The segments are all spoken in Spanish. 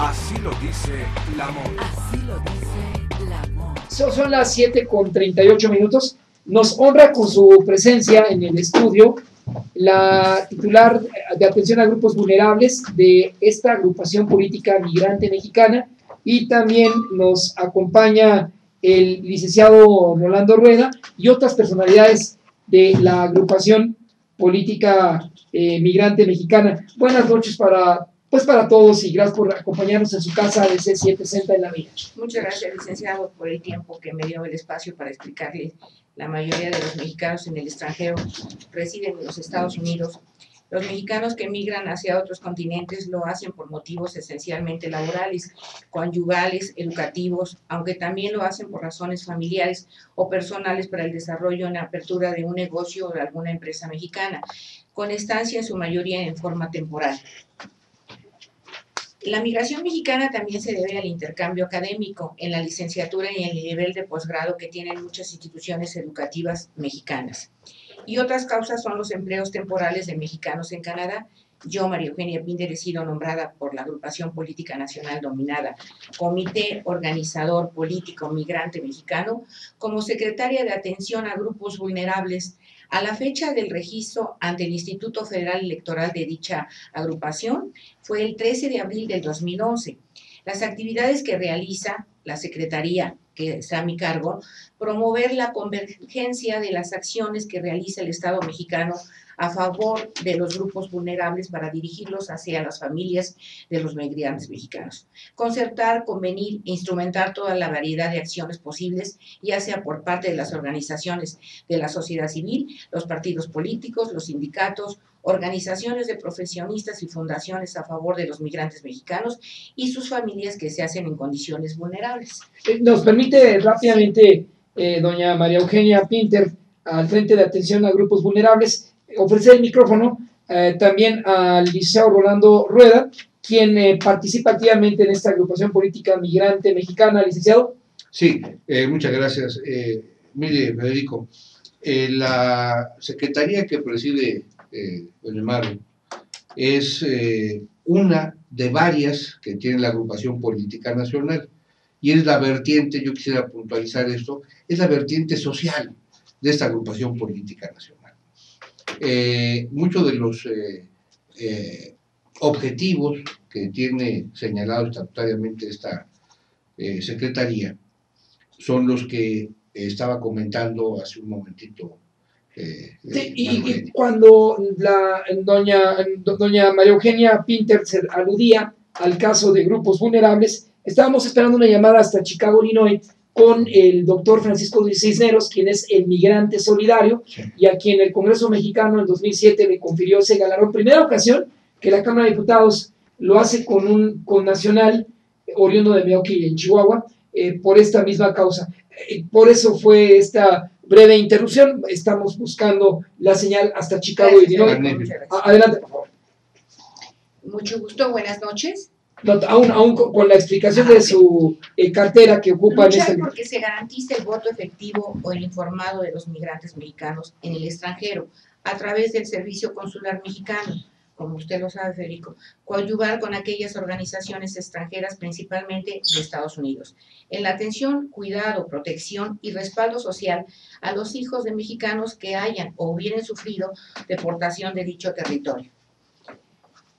Así lo dice la moda. Así lo dice la moda. Son las 7:38. Nos honra con su presencia en el estudio la titular de atención a grupos vulnerables de esta agrupación política migrante mexicana, y también nos acompaña el licenciado Rolando Rueda y otras personalidades de la agrupación política migrante mexicana. Buenas noches para todos y gracias por acompañarnos en su casa de C760 en la Vida. Muchas gracias, licenciado, por el tiempo que me dio el espacio para explicarle. La mayoría de los mexicanos en el extranjero residen en los Estados Unidos. Los mexicanos que migran hacia otros continentes lo hacen por motivos esencialmente laborales, conyugales, educativos, aunque también lo hacen por razones familiares o personales para el desarrollo en la apertura de un negocio o de alguna empresa mexicana, con estancia en su mayoría en forma temporal. La migración mexicana también se debe al intercambio académico en la licenciatura y en el nivel de posgrado que tienen muchas instituciones educativas mexicanas. Y otras causas son los empleos temporales de mexicanos en Canadá. Yo, María Eugenia Pinter, he sido nombrada por la agrupación política nacional dominada Comité Organizador Político Migrante Mexicano como secretaria de atención a grupos vulnerables. A la fecha del registro ante el Instituto Federal Electoral de dicha agrupación fue el 13 de abril del 2011. Las actividades que realiza la Secretaría, que está a mi cargo, promover la convergencia de las acciones que realiza el Estado mexicano a favor de los grupos vulnerables para dirigirlos hacia las familias de los migrantes mexicanos. Concertar, convenir e instrumentar toda la variedad de acciones posibles, ya sea por parte de las organizaciones de la sociedad civil, los partidos políticos, los sindicatos, organizaciones de profesionistas y fundaciones a favor de los migrantes mexicanos y sus familias que se hacen en condiciones vulnerables. Nos permite rápidamente, doña María Eugenia Pinter, al frente de atención a grupos vulnerables, ofrecer el micrófono también al licenciado Rolando Rueda, quien participa activamente en esta agrupación política migrante mexicana. Licenciado. Sí, muchas gracias. Mire, Federico, la secretaría que preside don Mario es una de varias que tiene la agrupación política nacional, y es la vertiente, yo quisiera puntualizar esto, es la vertiente social de esta agrupación política nacional. Muchos de los objetivos que tiene señalado estatutariamente esta secretaría son los que estaba comentando hace un momentito. Sí, y cuando la doña María Eugenia Pinter se aludía al caso de grupos vulnerables, estábamos esperando una llamada hasta Chicago, Illinois, con el doctor Francisco Cisneros, quien es el migrante solidario, sí, y a quien el Congreso mexicano en 2007 le confirió ese galardón. Primera ocasión que la Cámara de Diputados lo hace con un connacional oriundo de Meoqui, en Chihuahua, por esta misma causa. Por eso fue esta breve interrupción. Estamos buscando la señal hasta Chicago, Illinois. Adelante, por favor. Mucho gusto, buenas noches. No, aún con la explicación de su cartera que ocupa en este... Porque se garantice el voto efectivo o el informado de los migrantes mexicanos en el extranjero a través del Servicio Consular Mexicano, como usted lo sabe, Federico, coadyuvar con aquellas organizaciones extranjeras, principalmente de Estados Unidos, en la atención, cuidado, protección y respaldo social a los hijos de mexicanos que hayan o hubieran sufrido deportación de dicho territorio.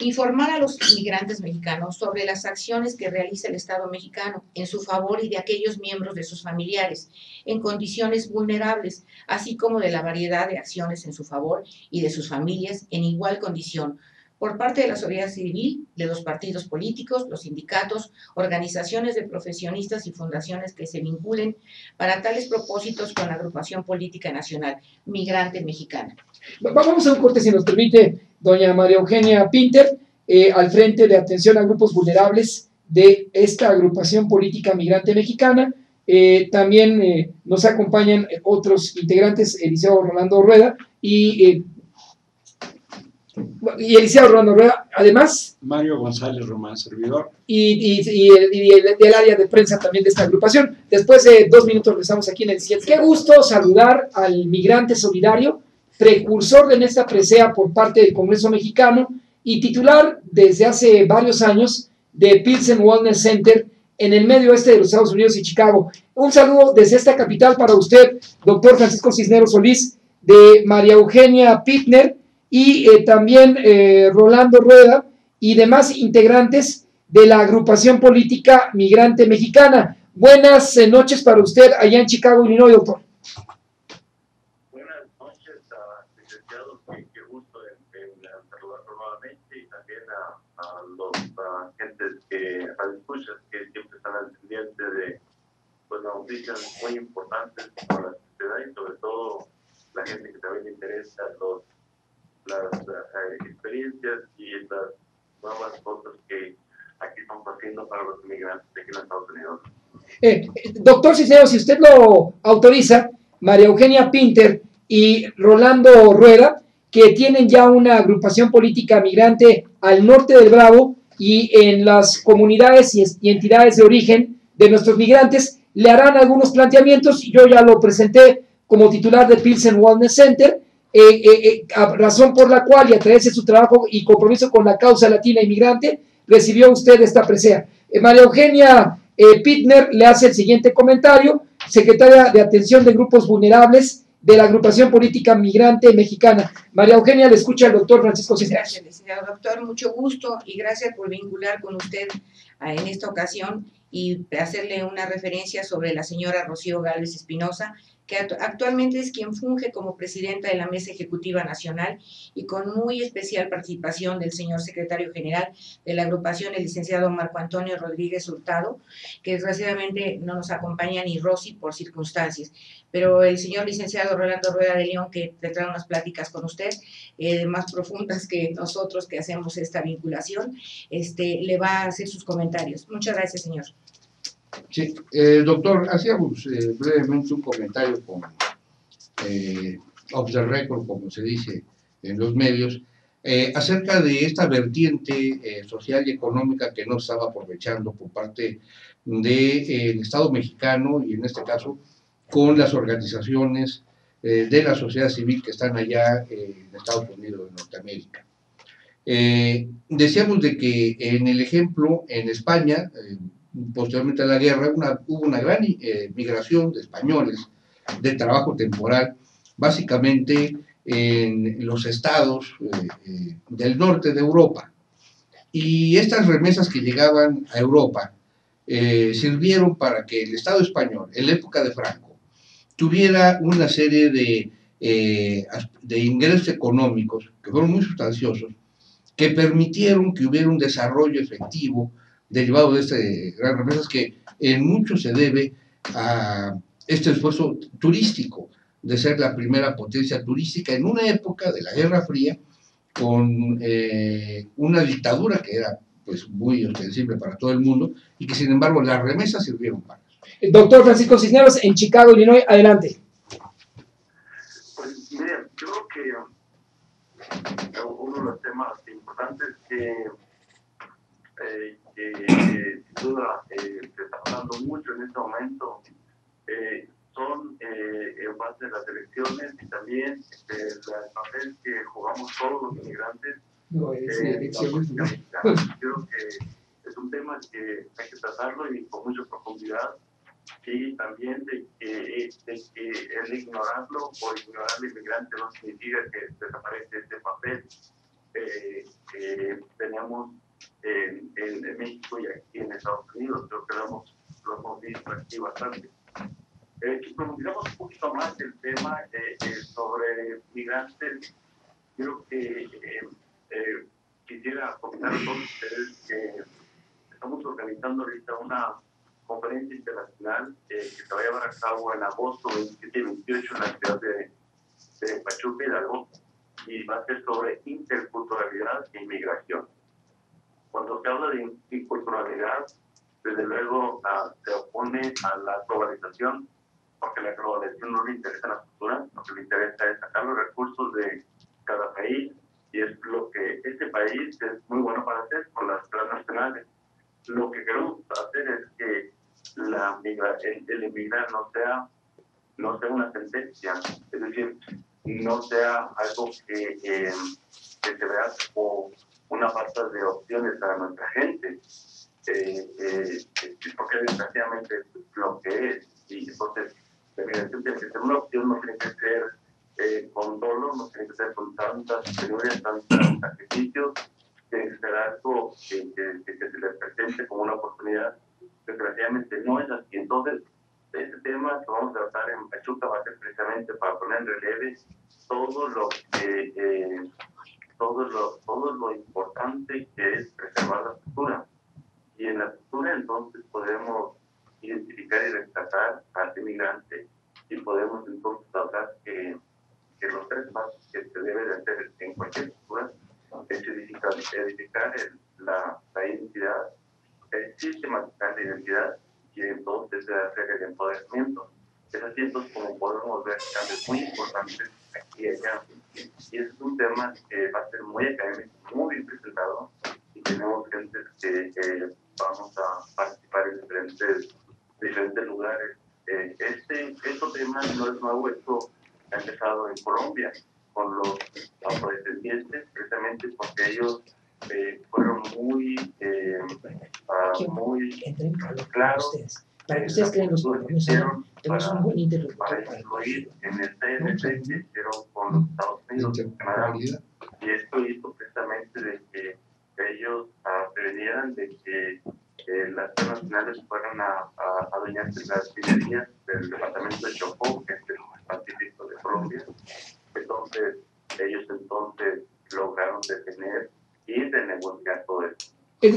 Informar a los migrantes mexicanos sobre las acciones que realiza el Estado mexicano en su favor y de aquellos miembros de sus familiares en condiciones vulnerables, así como de la variedad de acciones en su favor y de sus familias en igual condición, por parte de la sociedad civil, de los partidos políticos, los sindicatos, organizaciones de profesionistas y fundaciones que se vinculen para tales propósitos con la agrupación política nacional migrante mexicana. Vamos a un corte, si nos permite, doña María Eugenia Pinter, al frente de atención a grupos vulnerables de esta agrupación política migrante mexicana. También nos acompañan otros integrantes, el licenciado Rolando Rueda y el licenciado Rolando Rueda, además Mario González Román, servidor, y del área de prensa también de esta agrupación. Después de 2 minutos regresamos aquí en el 7. Qué gusto saludar al migrante solidario, precursor de esta presea por parte del Congreso mexicano y titular desde hace varios años de Pilsen Wellness Center en el medio oeste de los Estados Unidos y Chicago. Un saludo desde esta capital para usted, doctor Francisco Cisneros Solís, de María Eugenia Pittner y también Rolando Rueda y demás integrantes de la agrupación política migrante mexicana. Buenas noches para usted allá en Chicago, Illinois, doctor. Buenas noches, licenciados. Qué gusto en saludarlos nuevamente y también a los gentes a los escuchas que siempre están al pendiente de pues, noticias muy importantes para la sociedad y sobre todo la gente que también le interesa las experiencias y las nuevas cosas que aquí estamos haciendo para los inmigrantes aquí en Estados Unidos. Doctor Cisneros, si usted lo autoriza, María Eugenia Pinter y Rolando Rueda, que tienen ya una agrupación política migrante al norte del Bravo y en las comunidades y entidades de origen de nuestros migrantes, le harán algunos planteamientos. Yo ya lo presenté como titular de Pilsen Wellness Center, razón por la cual, y a través de su trabajo y compromiso con la causa latina inmigrante, recibió usted esta presea. María Eugenia Pittner le hace el siguiente comentario, secretaria de Atención de Grupos Vulnerables de la Agrupación Política Migrante Mexicana. María Eugenia, le escucha el doctor Francisco Cisneros. Gracias, licenciado doctor, mucho gusto y gracias por vincular con usted en esta ocasión y hacerle una referencia sobre la señora Rocío Gálvez Espinosa, que actualmente es quien funge como presidenta de la Mesa Ejecutiva Nacional y con muy especial participación del señor secretario general de la agrupación, el licenciado Marco Antonio Rodríguez Hurtado, que desgraciadamente no nos acompaña ni Rosy por circunstancias, pero el señor licenciado Rolando Rueda de León, que tendrá unas pláticas con usted más profundas que nosotros que hacemos esta vinculación, le va a hacer sus comentarios. Muchas gracias, señor. Sí, doctor, hacíamos brevemente un comentario con off the record, como se dice en los medios, acerca de esta vertiente social y económica que no estaba aprovechando por parte del Estado mexicano y en este caso con las organizaciones de la sociedad civil que están allá en Estados Unidos, en Norteamérica. Decíamos de que en el ejemplo en España, posteriormente a la guerra, hubo una gran migración de españoles de trabajo temporal, básicamente en los estados del norte de Europa. Y estas remesas que llegaban a Europa sirvieron para que el Estado español, en la época de Franco, tuviera una serie de ingresos económicos que fueron muy sustanciosos, que permitieron que hubiera un desarrollo efectivo derivado de este gran remesas que en mucho se debe a este esfuerzo turístico de ser la primera potencia turística en una época de la Guerra Fría con una dictadura que era pues muy ostensible para todo el mundo y que sin embargo las remesas sirvieron para eso. Doctor Francisco Cisneros, en Chicago, Illinois, adelante. Pues mire, yo creo que uno de los temas importantes que sin duda se está hablando mucho en este momento son en base a las elecciones y también el papel que jugamos todos los inmigrantes en la política mexicana. Creo que es un tema que hay que tratarlo y con mucha profundidad y también de que el ignorarlo o ignorar al inmigrante no significa que desaparece este papel que tenemos en México y aquí en Estados Unidos. Creo que lo hemos visto aquí bastante. Si profundizamos un poquito más el tema sobre migrantes, creo que quisiera comentar a todos ustedes que estamos organizando ahorita una conferencia internacional que se va a llevar a cabo en agosto 27 y 28 en la ciudad de Pachuca, Hidalgo, y va a ser sobre interculturalidad e inmigración. Cuando se habla de interculturalidad, desde luego se opone a la globalización, porque la globalización no le interesa la cultura, lo que le interesa es sacar los recursos de cada país, y es lo que este país es muy bueno para hacer con las transnacionales. Lo que queremos hacer es que el emigrar no sea una sentencia, es decir, no sea algo que se vea como una falta de opciones para nuestra gente, porque desgraciadamente es lo que es. Y entonces, la migración tiene que ser una opción, no tiene que ser con dolor, no tiene que ser con tantas penurias, tantos sacrificios, tiene que ser algo que se le presente como una oportunidad. Desgraciadamente no es así. Entonces, este tema que vamos a tratar en Pachuca va a ser precisamente para poner en relieve todo lo importante que es preservar la cultura. Y en la cultura entonces podemos identificar y rescatar al inmigrante y podemos entonces hablar que los tres pasos que se debe de hacer en cualquier cultura es edificar la identidad, sistematizar la identidad y entonces hacer el empoderamiento. Es así entonces como podemos ver cambios muy importantes aquí y allá. Y es un tema que va a ser muy académico, muy bien presentado, y tenemos gente que vamos a participar en diferentes lugares. Este tema no es nuevo, esto ha empezado en Colombia con los afrodescendientes, precisamente porque ellos fueron muy claros para que ustedes creen los compromisos. Tenemos un buen interlocutor para incluir en el TNC que hicieron con los Estados Unidos y Canadá. Y esto hizo precisamente de que ellos prevenieran de que las transnacionales fueran a adueñarse de las minerías del departamento de Chocó, que es el Pacífico de Colombia. Entonces, ellos lograron detener y renegociar todo esto.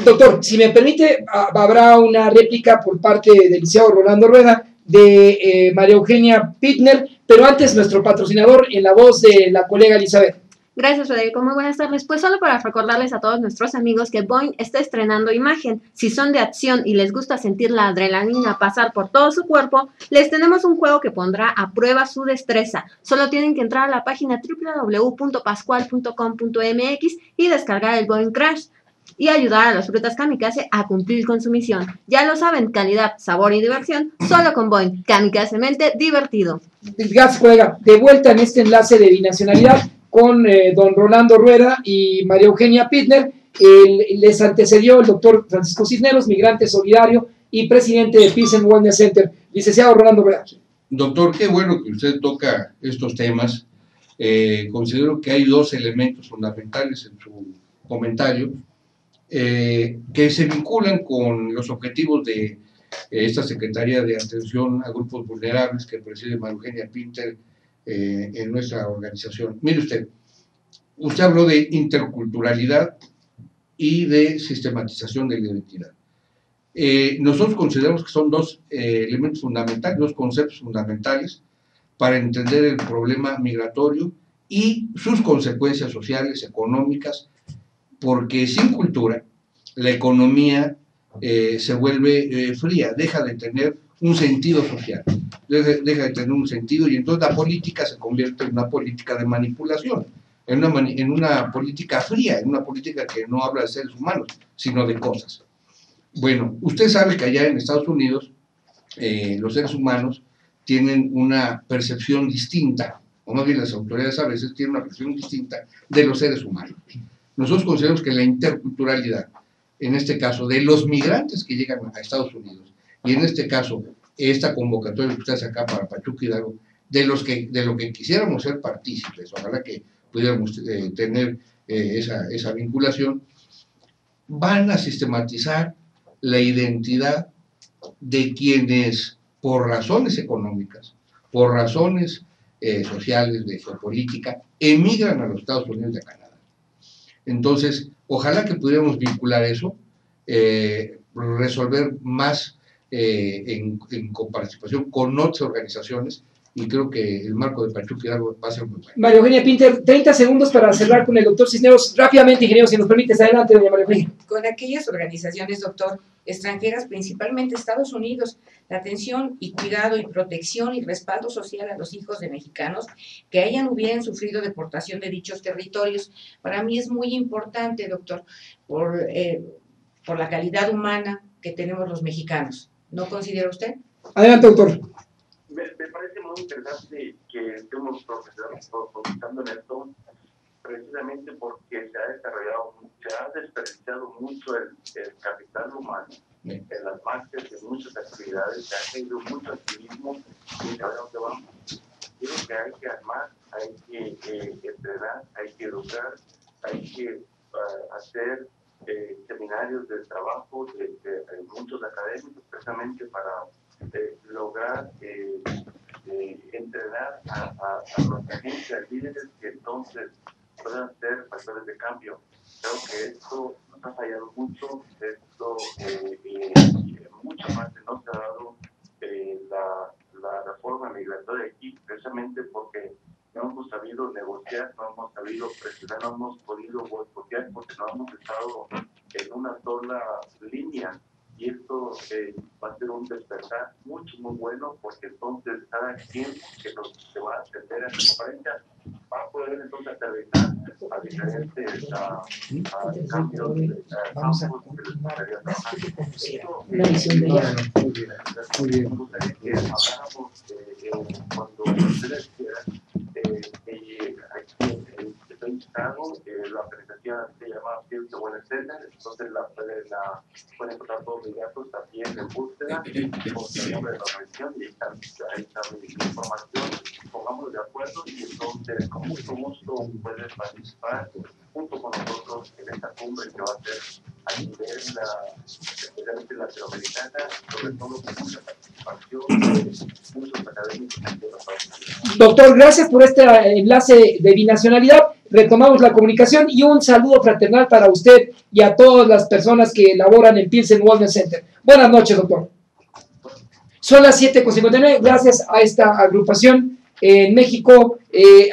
Doctor, si me permite, habrá una réplica por parte del licenciado Rolando Rueda de María Eugenia Pittner, pero antes nuestro patrocinador en la voz de la colega Elizabeth. Gracias, Federico. Muy buenas tardes. Pues solo para recordarles a todos nuestros amigos que Boeing está estrenando imagen. Si son de acción y les gusta sentir la adrenalina pasar por todo su cuerpo, les tenemos un juego que pondrá a prueba su destreza. Solo tienen que entrar a la página www.pascual.com.mx y descargar el Boeing Crash y ayudar a los frutas kamikaze a cumplir con su misión. Ya lo saben, calidad, sabor y diversión, solo con Boeing. Kamikazemente divertido. Gracias, colega. De vuelta en este enlace de binacionalidad con don Rolando Rueda y María Eugenia Pittner. Les antecedió el doctor Francisco Cisneros, migrante solidario y presidente de Peace and Wellness Center. Licenciado Rolando Rueda. Doctor, qué bueno que usted toca estos temas. Considero que hay dos elementos fundamentales en su comentario que se vinculan con los objetivos de esta Secretaría de Atención a Grupos Vulnerables que preside María Eugenia Pittner en nuestra organización. Mire usted habló de interculturalidad y de sistematización de la identidad. Nosotros consideramos que son dos elementos fundamentales, dos conceptos fundamentales para entender el problema migratorio y sus consecuencias sociales, económicas, porque sin cultura la economía se vuelve fría, deja de tener un sentido social, deja de tener un sentido y entonces la política se convierte en una política de manipulación, en una política fría, en una política que no habla de seres humanos, sino de cosas. Bueno, usted sabe que allá en Estados Unidos los seres humanos tienen una percepción distinta, o más bien las autoridades a veces tienen una percepción distinta de los seres humanos. Nosotros consideramos que la interculturalidad, en este caso, de los migrantes que llegan a Estados Unidos, y en este caso, esta convocatoria que usted hace acá para Pachuca Hidalgo, de lo que quisiéramos ser partícipes, ojalá que pudiéramos tener esa vinculación, van a sistematizar la identidad de quienes, por razones económicas, por razones sociales, de geopolítica, emigran a los Estados Unidos de Canadá. Entonces, ojalá que pudiéramos vincular eso, resolver más en coparticipación con otras organizaciones, y creo que el marco de Pachuca Hidalgo va a ser muy bueno. María Eugenia Pittner, 30 segundos para cerrar con el doctor Cisneros. Rápidamente, ingeniero, si nos permites, adelante, doña María Eugenia. Con aquellas organizaciones, doctor, extranjeras, principalmente Estados Unidos, la atención y cuidado y protección y respaldo social a los hijos de mexicanos que hubieran sufrido deportación de dichos territorios. Para mí es muy importante, doctor, por la calidad humana que tenemos los mexicanos. ¿No considera usted? Adelante, doctor. Me parece muy interesante que estemos profundizando en esto, precisamente porque se ha desperdiciado mucho el capital humano en las marcas, en muchas actividades, se ha caído mucho activismo y a dónde vamos. Creo que hay que armar, hay que entrenar, hay que educar, hay que hacer seminarios de trabajo de muchos académicos precisamente para lograr entrenar a nuestra gente, a líderes que entonces puedan ser factores de cambio. Creo que esto nos ha fallado mucho, esto mucho más que no se ha dado la reforma migratoria aquí, precisamente porque no hemos sabido negociar, no hemos sabido presionar, no hemos podido boicotear porque no hemos estado en una sola línea. Y esto va a ser un despertar muy bueno, porque entonces cada quien que se va a atender a esta conferencia va a poder entonces aterrizar a diferentes cambios de vamos a campos continuar. Esto, Una visión de ella. Muy bien. me gustaría que habláramos cuando ustedes quieran. Estoy invitado, la organización se llama Ciencia Buena Center, entonces pueden encontrar todos mis datos también en búsqueda, con el nombre de la organización, y ahí está mi información, pongámonos de acuerdo y entonces con mucho gusto pueden participar junto con nosotros en esta cumbre que va a ser a nivel especialmente latinoamericana, sobre todo con mucha participación de muchos académicos de los países. Doctor, gracias por este enlace de binacionalidad. Retomamos la comunicación y un saludo fraternal para usted y a todas las personas que laboran en Pilsen Wellness Center. Buenas noches, doctor. Son las 7:59. Gracias a esta agrupación en México,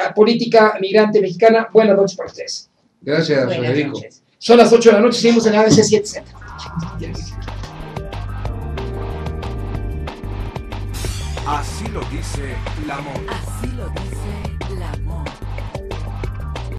a Política Migrante Mexicana. Buenas noches para ustedes. Gracias, Buenas Federico. noches. Son las 8 de la noche, seguimos en la ABC 7 Center. Así lo dice la moda. Así lo dice la moda.